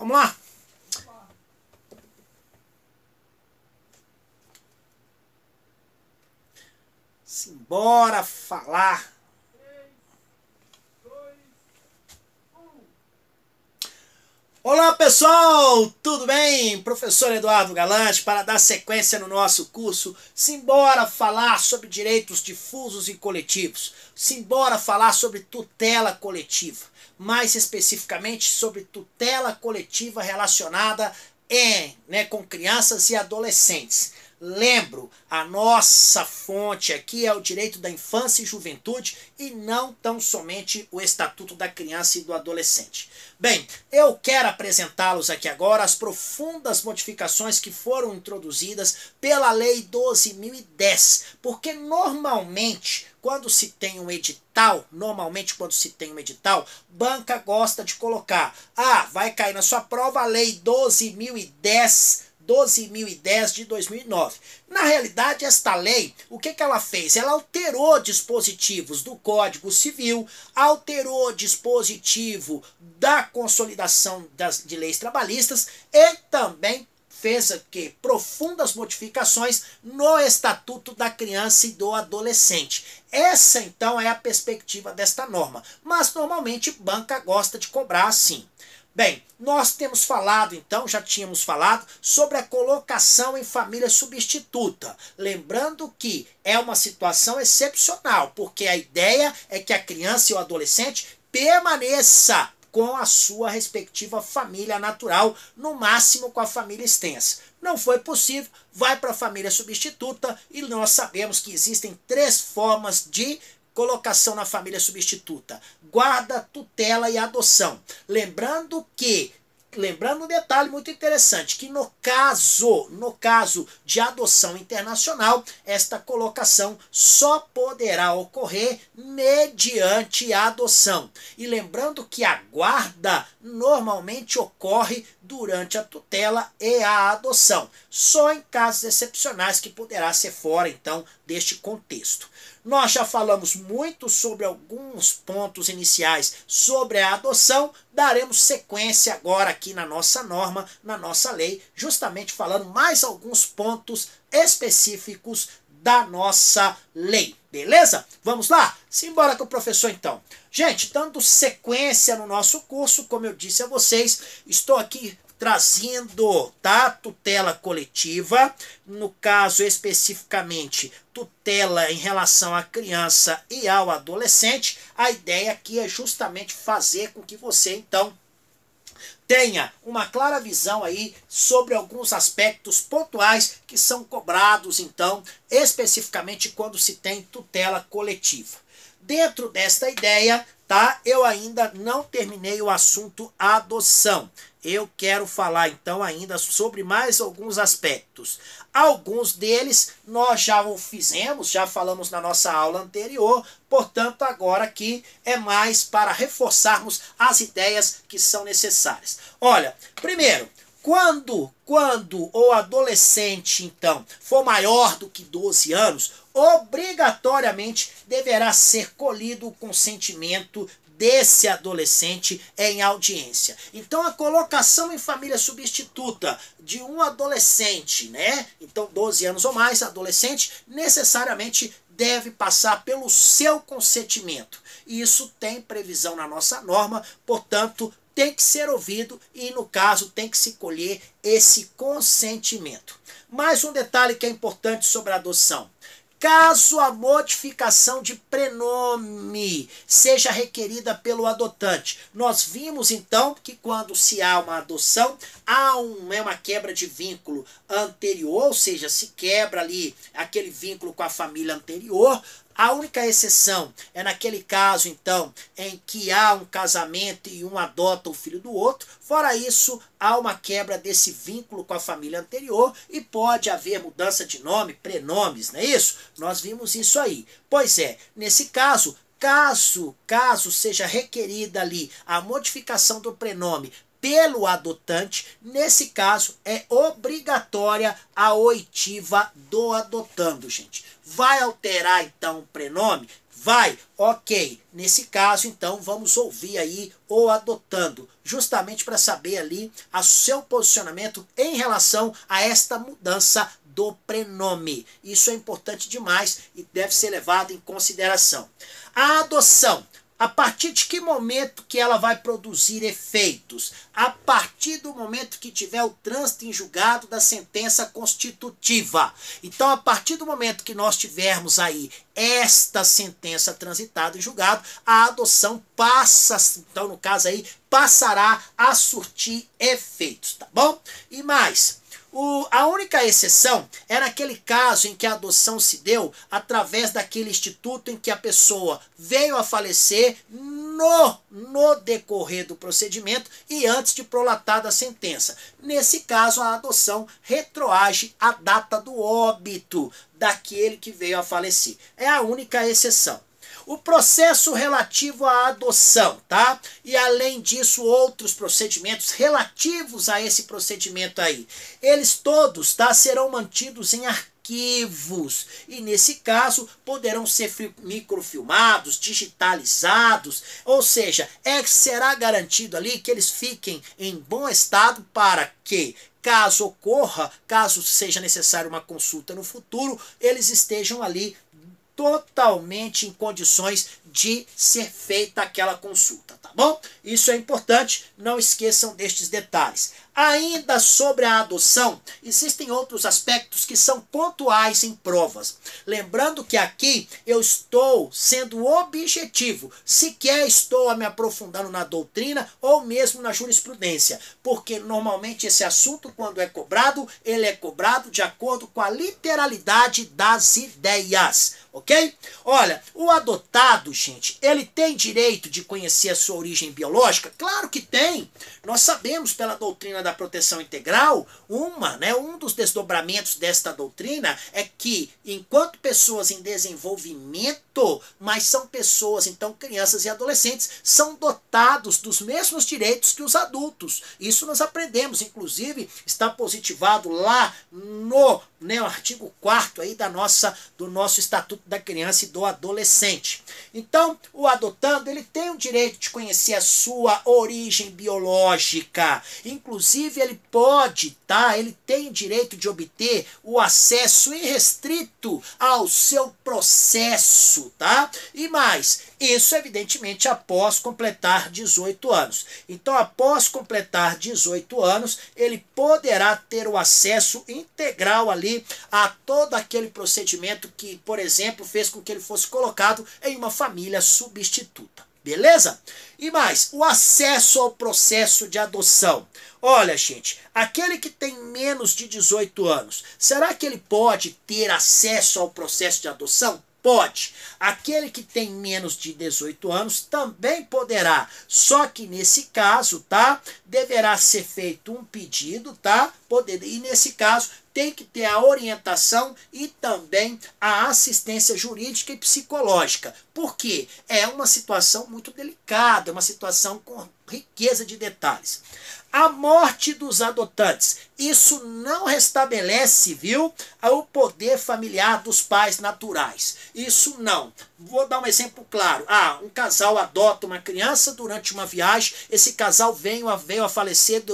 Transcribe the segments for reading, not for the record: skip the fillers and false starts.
Vamos lá? Simbora falar. Olá pessoal, tudo bem? Professor Eduardo Galante para dar sequência no nosso curso. Simbora falar sobre direitos difusos e coletivos. Simbora falar sobre tutela coletiva. Mais especificamente sobre tutela coletiva relacionada com crianças e adolescentes. Lembro, a nossa fonte aqui é o direito da infância e juventude e não tão somente o Estatuto da Criança e do Adolescente. Bem, eu quero apresentá-los aqui agora as profundas modificações que foram introduzidas pela Lei 12.010, porque normalmente quando se tem um edital, banca gosta de colocar, vai cair na sua prova a Lei 12.010 de 2009. Na realidade, esta lei, o que ela fez? Ela alterou dispositivos do Código Civil, alterou dispositivo da consolidação de leis trabalhistas e também fez aqui profundas modificações no Estatuto da Criança e do Adolescente. Essa, então, é a perspectiva desta norma. Mas, normalmente, banca gosta de cobrar assim. Bem, nós temos falado, então, já tínhamos falado sobre a colocação em família substituta. Lembrando que é uma situação excepcional, porque a ideia é que a criança e o adolescente permaneça com a sua respectiva família natural, no máximo com a família extensa. Não foi possível, vai para a família substituta e nós sabemos que existem 3 formas de colocação na família substituta: guarda, tutela e adoção. Lembrando um detalhe muito interessante, que no caso de adoção internacional, esta colocação só poderá ocorrer mediante a adoção. E lembrando que a guarda normalmente ocorre durante a tutela e a adoção. Só em casos excepcionais que poderá ser fora, então, deste contexto. Nós já falamos muito sobre alguns pontos iniciais sobre a adoção, daremos sequência agora aqui na nossa norma, na nossa lei, justamente falando mais alguns pontos específicos da nossa lei, beleza? Vamos lá? Simbora com o professor então. Gente, dando sequência no nosso curso, como eu disse a vocês, estou aqui trazendo, tutela coletiva, no caso especificamente tutela em relação à criança e ao adolescente. A ideia aqui é justamente fazer com que você, então, tenha uma clara visão aí sobre alguns aspectos pontuais que são cobrados, então, especificamente quando se tem tutela coletiva. Dentro desta ideia, eu ainda não terminei o assunto adoção. Eu quero falar então ainda sobre mais alguns aspectos. Alguns deles nós já o fizemos, já falamos na nossa aula anterior, portanto agora aqui é mais para reforçarmos as ideias que são necessárias. Olha, primeiro, quando o adolescente, então, for maior do que 12 anos, obrigatoriamente deverá ser colhido o consentimento desse adolescente em audiência. Então, a colocação em família substituta de um adolescente, então 12 anos ou mais, adolescente, necessariamente deve passar pelo seu consentimento. E isso tem previsão na nossa norma, portanto, tem que ser ouvido e, no caso, tem que se colher esse consentimento. Mais um detalhe que é importante sobre a adoção. Caso a modificação de prenome seja requerida pelo adotante, nós vimos então que quando se há uma adoção, há uma quebra de vínculo anterior, ou seja, se quebra ali aquele vínculo com a família anterior. A única exceção é naquele caso, então, em que há um casamento e um adota o filho do outro. Fora isso, há uma quebra desse vínculo com a família anterior e pode haver mudança de nome, prenomes, não é isso? Nós vimos isso aí. Pois é, nesse caso, caso seja requerida ali a modificação do prenome pelo adotante, nesse caso é obrigatória a oitiva do adotando, gente. Vai alterar então o prenome? Vai, ok. Nesse caso, então, vamos ouvir aí o adotando, justamente para saber ali o seu posicionamento em relação a esta mudança do prenome. Isso é importante demais e deve ser levado em consideração. A adoção. A partir de que momento que ela vai produzir efeitos? A partir do momento que tiver o trânsito em julgado da sentença constitutiva. Então, a partir do momento que nós tivermos aí esta sentença transitada em julgado, a adoção passa, então no caso aí, passará a surtir efeitos, tá bom? E mais... A única exceção é naquele caso em que a adoção se deu através daquele instituto em que a pessoa veio a falecer no decorrer do procedimento e antes de prolatada a sentença. Nesse caso, a adoção retroage à data do óbito daquele que veio a falecer. É a única exceção. O processo relativo à adoção, tá? E além disso, outros procedimentos relativos a esse procedimento aí. Eles todos, tá? Serão mantidos em arquivos. E nesse caso, poderão ser microfilmados, digitalizados. Ou seja, será garantido ali que eles fiquem em bom estado para que... caso ocorra, caso seja necessário uma consulta no futuro, eles estejam ali totalmente em condições de ser feita aquela consulta, tá bom? Isso é importante, não esqueçam destes detalhes. Ainda sobre a adoção, existem outros aspectos que são pontuais em provas. Lembrando que aqui eu estou sendo objetivo, sequer estou me aprofundando na doutrina ou mesmo na jurisprudência, porque normalmente esse assunto, quando é cobrado, ele é cobrado de acordo com a literalidade das ideias, ok? Olha, o adotado, gente, ele tem direito de conhecer a sua origem biológica? Claro que tem. Nós sabemos pela doutrina da proteção integral, um dos desdobramentos desta doutrina é que, enquanto pessoas em desenvolvimento, mas são pessoas, então crianças e adolescentes, são dotados dos mesmos direitos que os adultos. Isso nós aprendemos, inclusive está positivado lá no artigo 4º aí do nosso Estatuto da Criança e do Adolescente. Então, o adotando, ele tem o direito de conhecer a sua origem biológica. Inclusive, ele pode, tá? Ele tem o direito de obter o acesso irrestrito ao seu processo, tá? E mais, isso evidentemente após completar 18 anos. Então, após completar 18 anos, ele poderá ter o acesso integral ali a todo aquele procedimento que, por exemplo, fez com que ele fosse colocado em uma família substituta. Beleza? E mais, o acesso ao processo de adoção. Olha, gente, aquele que tem menos de 18 anos, será que ele pode ter acesso ao processo de adoção? Pode. Aquele que tem menos de 18 anos também poderá. Só que nesse caso, tá? Deverá ser feito um pedido, tá? E nesse caso tem que ter a orientação e também a assistência jurídica e psicológica. Porque é uma situação muito delicada, é uma situação com riqueza de detalhes. A morte dos adotantes. Isso não restabelece, viu, o poder familiar dos pais naturais. Isso não. Vou dar um exemplo claro. Um casal adota uma criança durante uma viagem, esse casal veio a falecer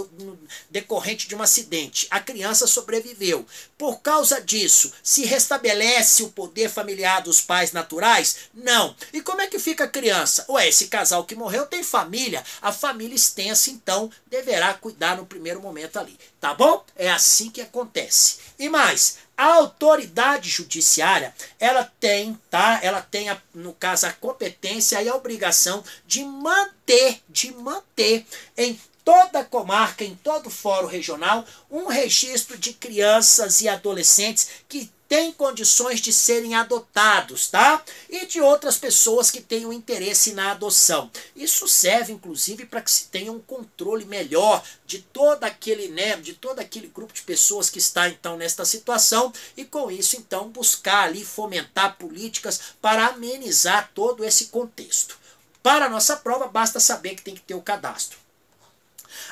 decorrente de um acidente. A criança sobreviveu. Por causa disso, se restabelece o poder familiar dos pais naturais? Não. E como é que fica a criança? Esse casal que morreu tem família. A família extensa, então, deverá cuidar no primeiro momento ali. Tá bom? É assim que acontece. E mais, a autoridade judiciária, ela tem, tá? Ela tem, no caso, a competência e a obrigação de manter em toda a comarca, em todo o fórum regional, um registro de crianças e adolescentes que têm condições de serem adotados, tá? E de outras pessoas que tenham interesse na adoção. Isso serve, inclusive, para que se tenha um controle melhor de todo aquele grupo de pessoas que está, então, nesta situação e, com isso, então, buscar ali fomentar políticas para amenizar todo esse contexto. Para a nossa prova, basta saber que tem que ter o cadastro.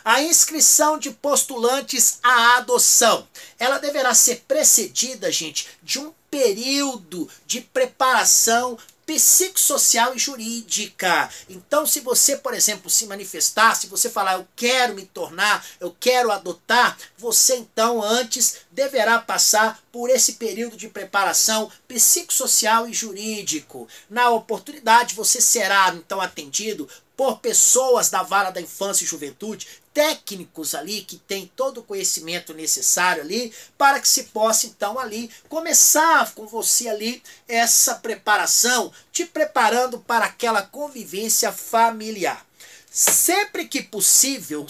A inscrição de postulantes à adoção, ela deverá ser precedida, gente, de um período de preparação psicossocial e jurídica. Então, se você, por exemplo, se manifestar, se você falar eu quero me tornar, eu quero adotar, você então antes deverá passar por esse período de preparação psicossocial e jurídico. Na oportunidade, você será então atendido por pessoas da vara da infância e juventude, técnicos ali que têm todo o conhecimento necessário ali, para que se possa então ali começar com você ali essa preparação, te preparando para aquela convivência familiar. Sempre que possível,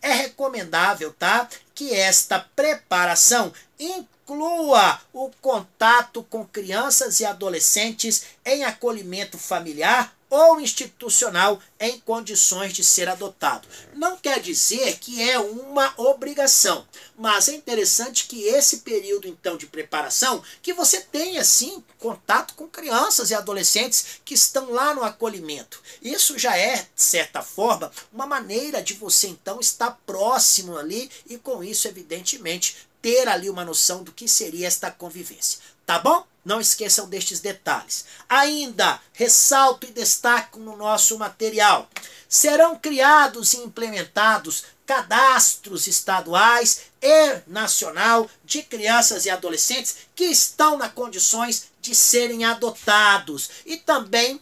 é recomendável, tá? Que esta preparação inclua o contato com crianças e adolescentes em acolhimento familiar ou institucional em condições de ser adotado. Não quer dizer que é uma obrigação, mas é interessante que esse período então de preparação, que você tenha sim contato com crianças e adolescentes que estão lá no acolhimento. Isso já é, de certa forma, uma maneira de você então estar próximo ali e com isso, evidentemente, ter ali uma noção do que seria esta convivência. Tá bom? Não esqueçam destes detalhes. Ainda, ressalto e destaco no nosso material. Serão criados e implementados cadastros estaduais e nacional de crianças e adolescentes que estão nas condições de serem adotados. E também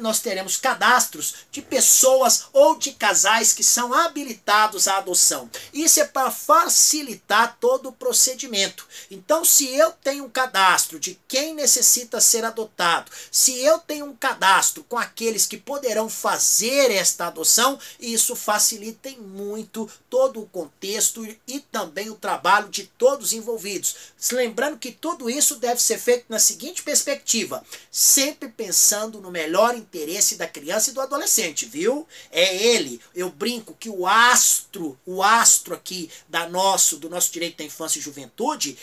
nós teremos cadastros de pessoas ou de casais que são habilitados à adoção. Isso é para facilitar todo o procedimento. Então, se eu tenho um cadastro de quem necessita ser adotado, se eu tenho um cadastro com aqueles que poderão fazer esta adoção, isso facilita muito todo o contexto e também o trabalho de todos os envolvidos. Lembrando que tudo isso deve ser feito na seguinte perspectiva, sempre pensando no melhor interesse da criança e do adolescente, viu? É ele, eu brinco que o astro aqui do nosso direito da infância e juventude,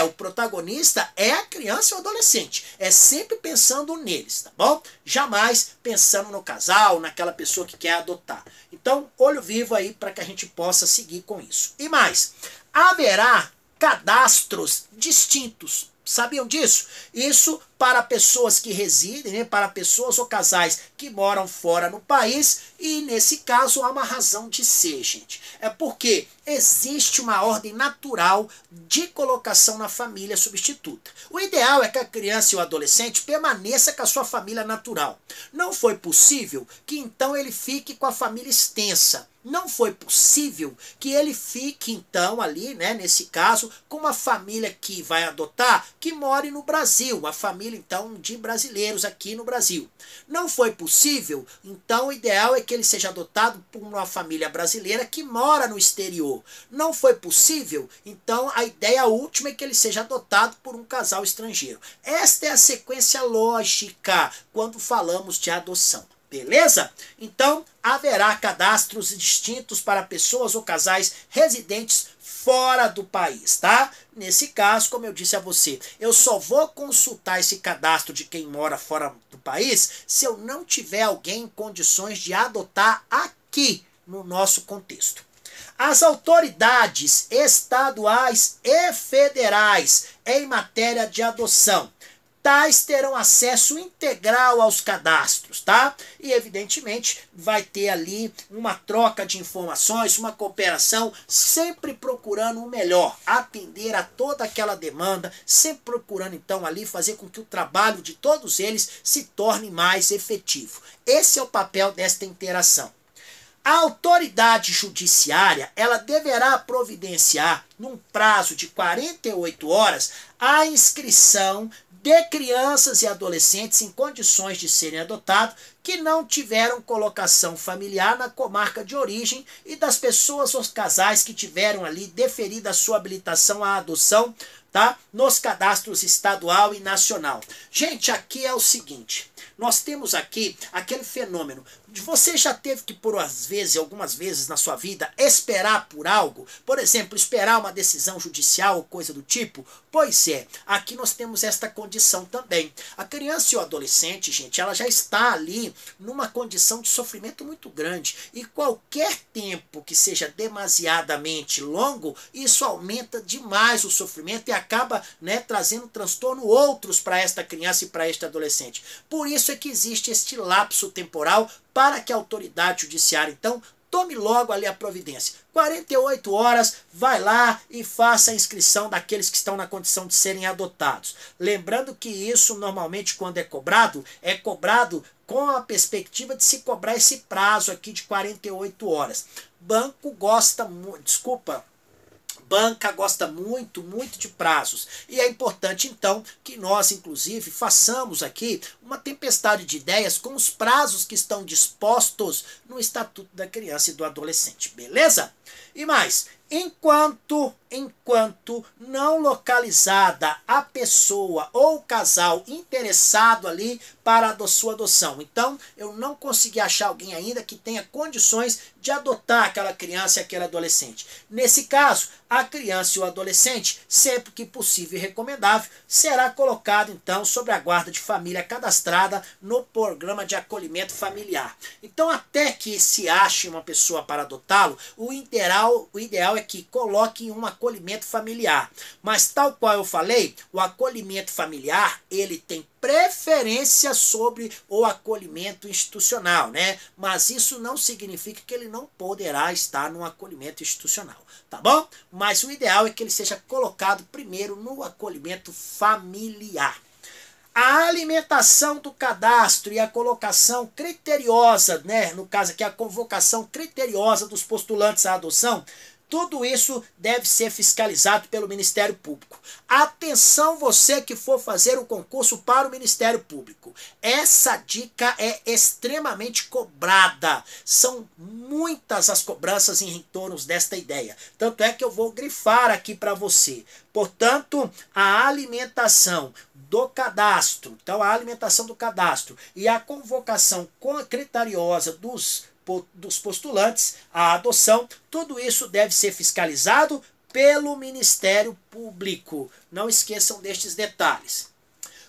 o protagonista é a criança e o adolescente. É sempre pensando neles, tá bom? Jamais pensando no casal, naquela pessoa que quer adotar. Então, olho vivo aí para que a gente possa seguir com isso. E mais, haverá cadastros distintos. Sabiam disso? Isso para pessoas que residem, né, para pessoas ou casais que moram fora no país, e nesse caso há uma razão de ser, gente. É porque existe uma ordem natural de colocação na família substituta. O ideal é que a criança e o adolescente permaneça com a sua família natural. Não foi possível que então ele fique com a família extensa. Não foi possível que ele fique então ali, né, nesse caso, com uma família que vai adotar, que more no Brasil, uma família então de brasileiros aqui no Brasil. Não foi possível, então o ideal é que ele seja adotado por uma família brasileira que mora no exterior. Não foi possível, então a ideia última é que ele seja adotado por um casal estrangeiro. Esta é a sequência lógica quando falamos de adoção. Beleza? Então, haverá cadastros distintos para pessoas ou casais residentes fora do país, tá? Nesse caso, como eu disse a você, eu só vou consultar esse cadastro de quem mora fora do país se eu não tiver alguém em condições de adotar aqui no nosso contexto. As autoridades estaduais e federais em matéria de adoção, tais terão acesso integral aos cadastros, tá? E evidentemente vai ter ali uma troca de informações, uma cooperação, sempre procurando o melhor, atender a toda aquela demanda, sempre procurando então ali fazer com que o trabalho de todos eles se torne mais efetivo. Esse é o papel desta interação. A autoridade judiciária, ela deverá providenciar, num prazo de 48 horas, a inscrição de crianças e adolescentes em condições de serem adotados que não tiveram colocação familiar na comarca de origem e das pessoas ou casais que tiveram ali deferida a sua habilitação à adoção, tá? Nos cadastros estadual e nacional. Gente, aqui é o seguinte, nós temos aqui aquele fenômeno de você já teve que, por algumas vezes na sua vida, esperar por algo, por exemplo, esperar uma decisão judicial ou coisa do tipo. Pois é, aqui nós temos esta condição também. A criança e o adolescente, gente, ela já está ali numa condição de sofrimento muito grande, e qualquer tempo que seja demasiadamente longo, isso aumenta demais o sofrimento e acaba, né, trazendo transtorno outros para esta criança e para este adolescente. Por isso é que existe este lapso temporal para que a autoridade judiciária, então, tome logo ali a providência. 48 horas, vai lá e faça a inscrição daqueles que estão na condição de serem adotados. Lembrando que isso, normalmente, quando é cobrado com a perspectiva de se cobrar esse prazo aqui de 48 horas. Banco gosta muito, banca gosta muito de prazos. E é importante, então, que nós, inclusive, façamos aqui uma tempestade de ideias com os prazos que estão dispostos no Estatuto da Criança e do Adolescente. Beleza? E mais, enquanto não localizada a pessoa ou o casal interessado ali para a sua adoção. Então, eu não consegui achar alguém ainda que tenha condições de adotar aquela criança e aquele adolescente. Nesse caso, a criança e o adolescente, sempre que possível e recomendável, será colocado, então, sob a guarda de família cadastrada no programa de acolhimento familiar. Então, até que se ache uma pessoa para adotá-lo, o ideal é que coloque em um acolhimento familiar. Mas, tal qual eu falei, o acolhimento familiar, ele tem preferência sobre o acolhimento institucional, né? Mas isso não significa que ele não poderá estar no acolhimento institucional, tá bom? Mas o ideal é que ele seja colocado primeiro no acolhimento familiar. A alimentação do cadastro e a colocação criteriosa, né? No caso aqui, a convocação criteriosa dos postulantes à adoção, tudo isso deve ser fiscalizado pelo Ministério Público. Atenção, você que for fazer o concurso para o Ministério Público. Essa dica é extremamente cobrada. São muitas as cobranças em torno desta ideia. Tanto é que eu vou grifar aqui para você. Portanto, a alimentação do cadastro, então a alimentação do cadastro e a convocação criteriosa dos postulantes à adoção, tudo isso deve ser fiscalizado pelo Ministério Público. Não esqueçam destes detalhes.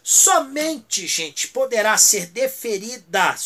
Somente poderá ser deferida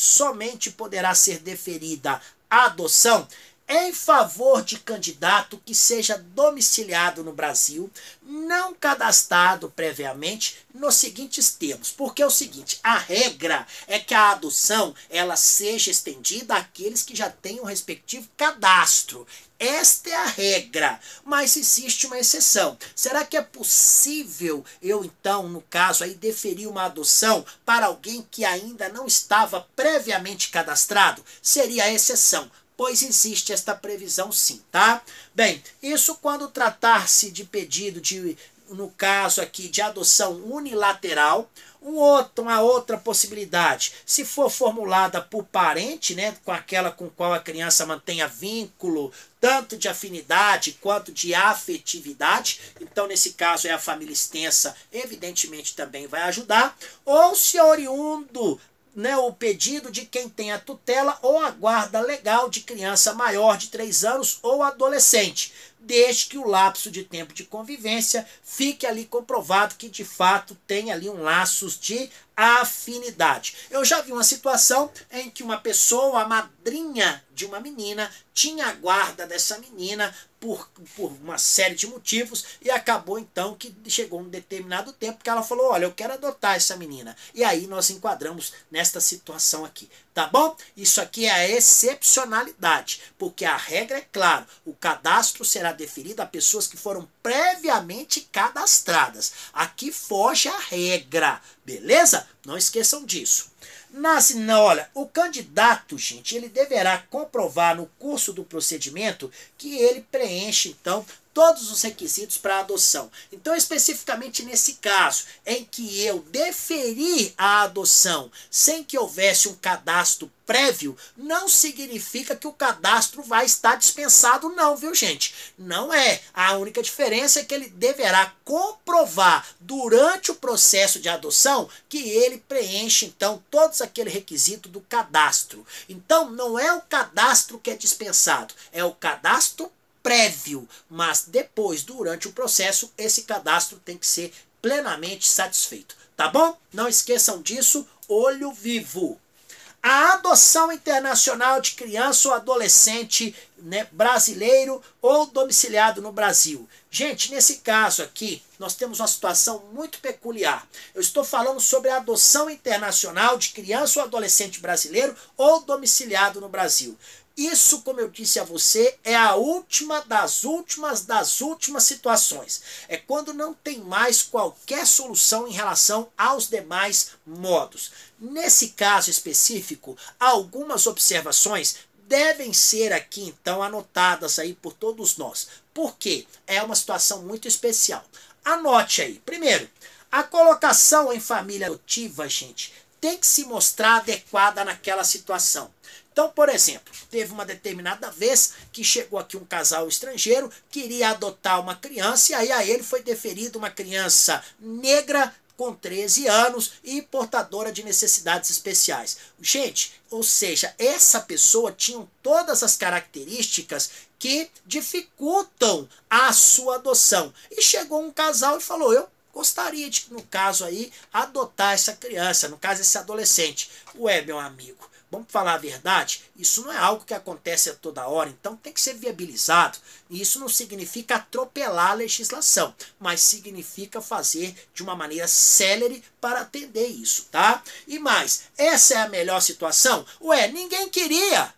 a adoção em favor de candidato que seja domiciliado no Brasil, não cadastrado previamente, nos seguintes termos. Porque é o seguinte, a regra é que a adoção ela seja estendida àqueles que já têm o respectivo cadastro. Esta é a regra, mas existe uma exceção. Será que é possível eu, então, no caso, aí deferir uma adoção para alguém que ainda não estava previamente cadastrado? Seria a exceção, pois existe esta previsão sim, tá? Bem, isso quando tratar-se de pedido de, no caso aqui, de adoção unilateral. Uma outra possibilidade, se for formulada por parente, né, com aquela com qual a criança mantenha vínculo, tanto de afinidade quanto de afetividade, então nesse caso é a família extensa, evidentemente também vai ajudar, ou se oriundo, né, o pedido de quem tem a tutela ou a guarda legal de criança maior de 3 anos ou adolescente, desde que o lapso de tempo de convivência fique ali comprovado que de fato tem ali um laços de afinidade. Eu já vi uma situação em que uma pessoa, a madrinha de uma menina, tinha a guarda dessa menina por uma série de motivos e acabou então que chegou um determinado tempo que ela falou, olha, eu quero adotar essa menina. E aí nós enquadramos nesta situação aqui, tá bom? Isso aqui é a excepcionalidade, porque a regra é clara, o cadastro será deferido a pessoas que foram previamente cadastradas. Aqui foge a regra, beleza? Não esqueçam disso. Olha, o candidato, gente, ele deverá comprovar no curso do procedimento que ele preenche, então, todos os requisitos para adoção. Então, especificamente nesse caso, em que eu deferi a adoção sem que houvesse um cadastro prévio, não significa que o cadastro vai estar dispensado não, viu gente? Não é. A única diferença é que ele deverá comprovar durante o processo de adoção que ele preenche, então, todos aquele requisito do cadastro. Então, não é o cadastro que é dispensado, é o cadastro prévio, mas depois, durante o processo, esse cadastro tem que ser plenamente satisfeito, tá bom? Não esqueçam disso, olho vivo. A adoção internacional de criança ou adolescente, né, brasileiro ou domiciliado no Brasil. Gente, nesse caso aqui, nós temos uma situação muito peculiar. Eu estou falando sobre a adoção internacional de criança ou adolescente brasileiro ou domiciliado no Brasil. Isso, como eu disse a você, é a última das últimas situações. É quando não tem mais qualquer solução em relação aos demais modos. Nesse caso específico, algumas observações devem ser aqui, então, anotadas aí por todos nós. Por quê? É uma situação muito especial. Anote aí. Primeiro, a colocação em família adotiva, gente, tem que se mostrar adequada naquela situação. Então, por exemplo, teve uma determinada vez que chegou aqui um casal estrangeiro, queria adotar uma criança, e aí a ele foi deferida uma criança negra com 13 anos e portadora de necessidades especiais. Gente, ou seja, essa pessoa tinha todas as características que dificultam a sua adoção. E chegou um casal e falou, eu gostaria de, no caso aí, adotar essa criança, no caso esse adolescente. Ué, meu amigo, vamos falar a verdade, isso não é algo que acontece a toda hora, então tem que ser viabilizado. E isso não significa atropelar a legislação, mas significa fazer de uma maneira célere para atender isso, tá? E mais, essa é a melhor situação? Ué, ninguém queria,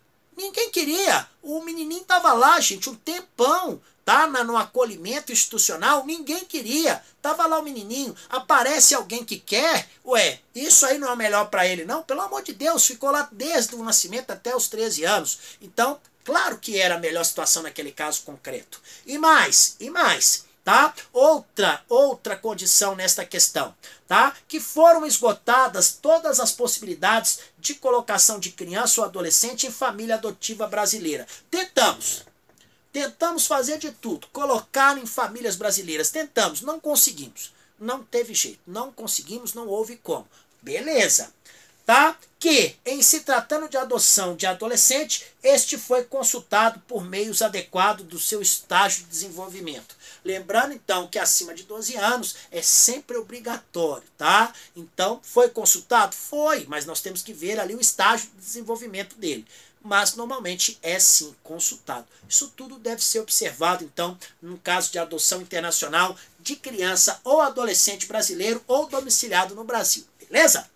o menininho tava lá, gente, um tempão, tá no acolhimento institucional, ninguém queria, tava lá o menininho, aparece alguém que quer, ué, isso aí não é melhor para ele não? Pelo amor de Deus, ficou lá desde o nascimento até os 13 anos, então, claro que era a melhor situação naquele caso concreto. E mais, tá? Outra condição nesta questão, tá? Que foram esgotadas todas as possibilidades de colocação de criança ou adolescente em família adotiva brasileira. Tentamos fazer de tudo, colocar em famílias brasileiras. Tentamos, não conseguimos. Não teve jeito, não conseguimos, não houve como. Beleza. Tá? Que, em se tratando de adoção de adolescente, este foi consultado por meios adequados do seu estágio de desenvolvimento. Lembrando, então, que acima de 12 anos é sempre obrigatório, tá? Então, foi consultado? Foi, mas nós temos que ver ali o estágio de desenvolvimento dele. Mas normalmente é sim consultado. Isso tudo deve ser observado, então, no caso de adoção internacional de criança ou adolescente brasileiro ou domiciliado no Brasil, beleza?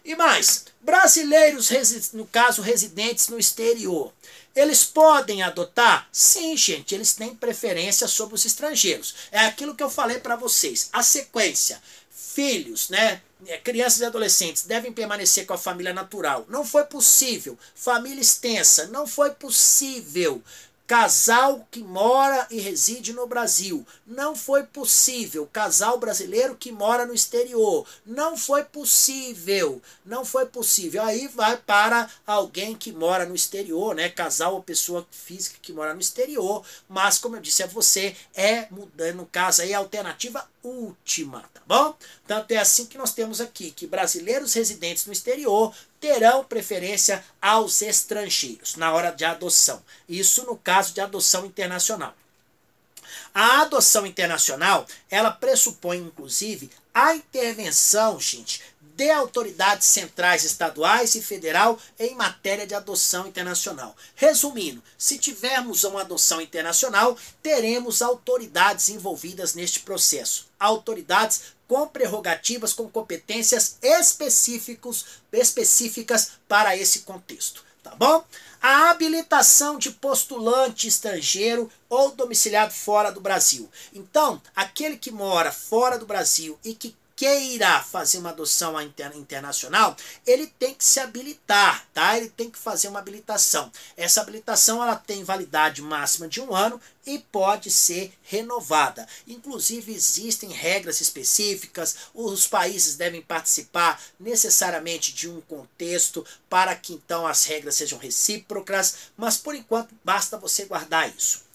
E mais, brasileiros, no caso residentes no exterior, eles podem adotar? Sim, gente, eles têm preferência sobre os estrangeiros. É aquilo que eu falei para vocês, a sequência. Filhos, né? Crianças e adolescentes devem permanecer com a família natural. Não foi possível. Família extensa. Não foi possível. Casal que mora e reside no Brasil. Não foi possível. Casal brasileiro que mora no exterior. Não foi possível. Não foi possível. Aí vai para alguém que mora no exterior, né? Casal ou pessoa física que mora no exterior. Mas, como eu disse a você, mudando, no caso aí, a alternativa última, tá bom? Tanto é assim que nós temos aqui, que brasileiros residentes no exterior terão preferência aos estrangeiros na hora de adoção. Isso no caso de adoção internacional. A adoção internacional, ela pressupõe, inclusive, a intervenção, gente, de autoridades centrais, estaduais e federal em matéria de adoção internacional. Resumindo, se tivermos uma adoção internacional, teremos autoridades envolvidas neste processo. Autoridades com prerrogativas, com competências específicas para esse contexto, tá bom? A habilitação de postulante estrangeiro ou domiciliado fora do Brasil. Então, aquele que mora fora do Brasil e que queira fazer uma adoção internacional, ele tem que se habilitar, tá? Ele tem que fazer uma habilitação. Essa habilitação ela tem validade máxima de 1 ano e pode ser renovada. Inclusive existem regras específicas, os países devem participar necessariamente de um contexto para que então as regras sejam recíprocas, mas por enquanto basta você guardar isso.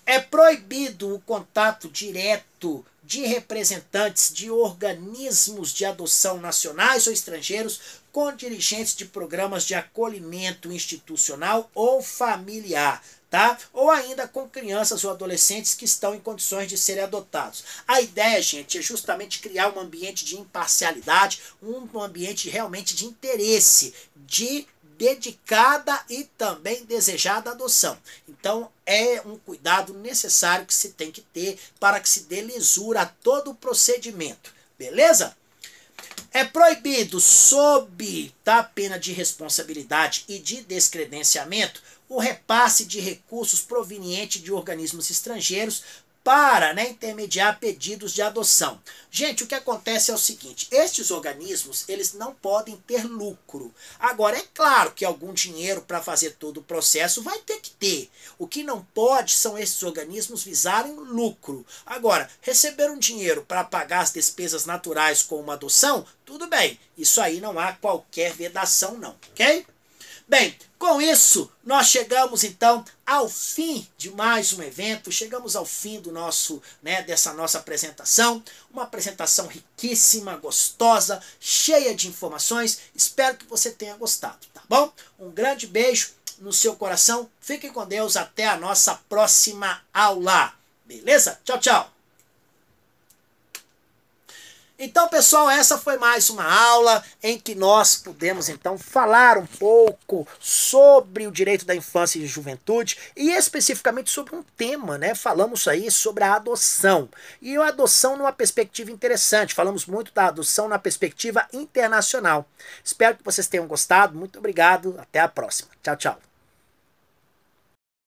É proibido o contato direto de representantes de organismos de adoção nacionais ou estrangeiros com dirigentes de programas de acolhimento institucional ou familiar, tá? Ou ainda com crianças ou adolescentes que estão em condições de serem adotados. A ideia, gente, é justamente criar um ambiente de imparcialidade, um ambiente realmente de interesse, de dedicada e também desejada adoção. Então é um cuidado necessário que se tem que ter para que se dê lisura a todo o procedimento, beleza? É proibido, sob pena de responsabilidade e de descredenciamento, o repasse de recursos provenientes de organismos estrangeiros para intermediar pedidos de adoção. Gente, o que acontece é o seguinte, estes organismos, eles não podem ter lucro. Agora, é claro que algum dinheiro para fazer todo o processo vai ter que ter. O que não pode são esses organismos visarem lucro. Agora, receber um dinheiro para pagar as despesas naturais com uma adoção, tudo bem. Isso aí não há qualquer vedação não, ok? Bem, com isso, nós chegamos então ao fim de mais um evento, chegamos ao fim do nosso, dessa nossa apresentação, uma apresentação riquíssima, gostosa, cheia de informações, espero que você tenha gostado, tá bom? Um grande beijo no seu coração, fiquem com Deus, até a nossa próxima aula, beleza? Tchau, tchau! Então, pessoal, essa foi mais uma aula em que nós pudemos, então, falar um pouco sobre o direito da infância e juventude e especificamente sobre um tema, Falamos aí sobre a adoção. E a adoção numa perspectiva interessante. Falamos muito da adoção na perspectiva internacional. Espero que vocês tenham gostado. Muito obrigado. Até a próxima. Tchau, tchau.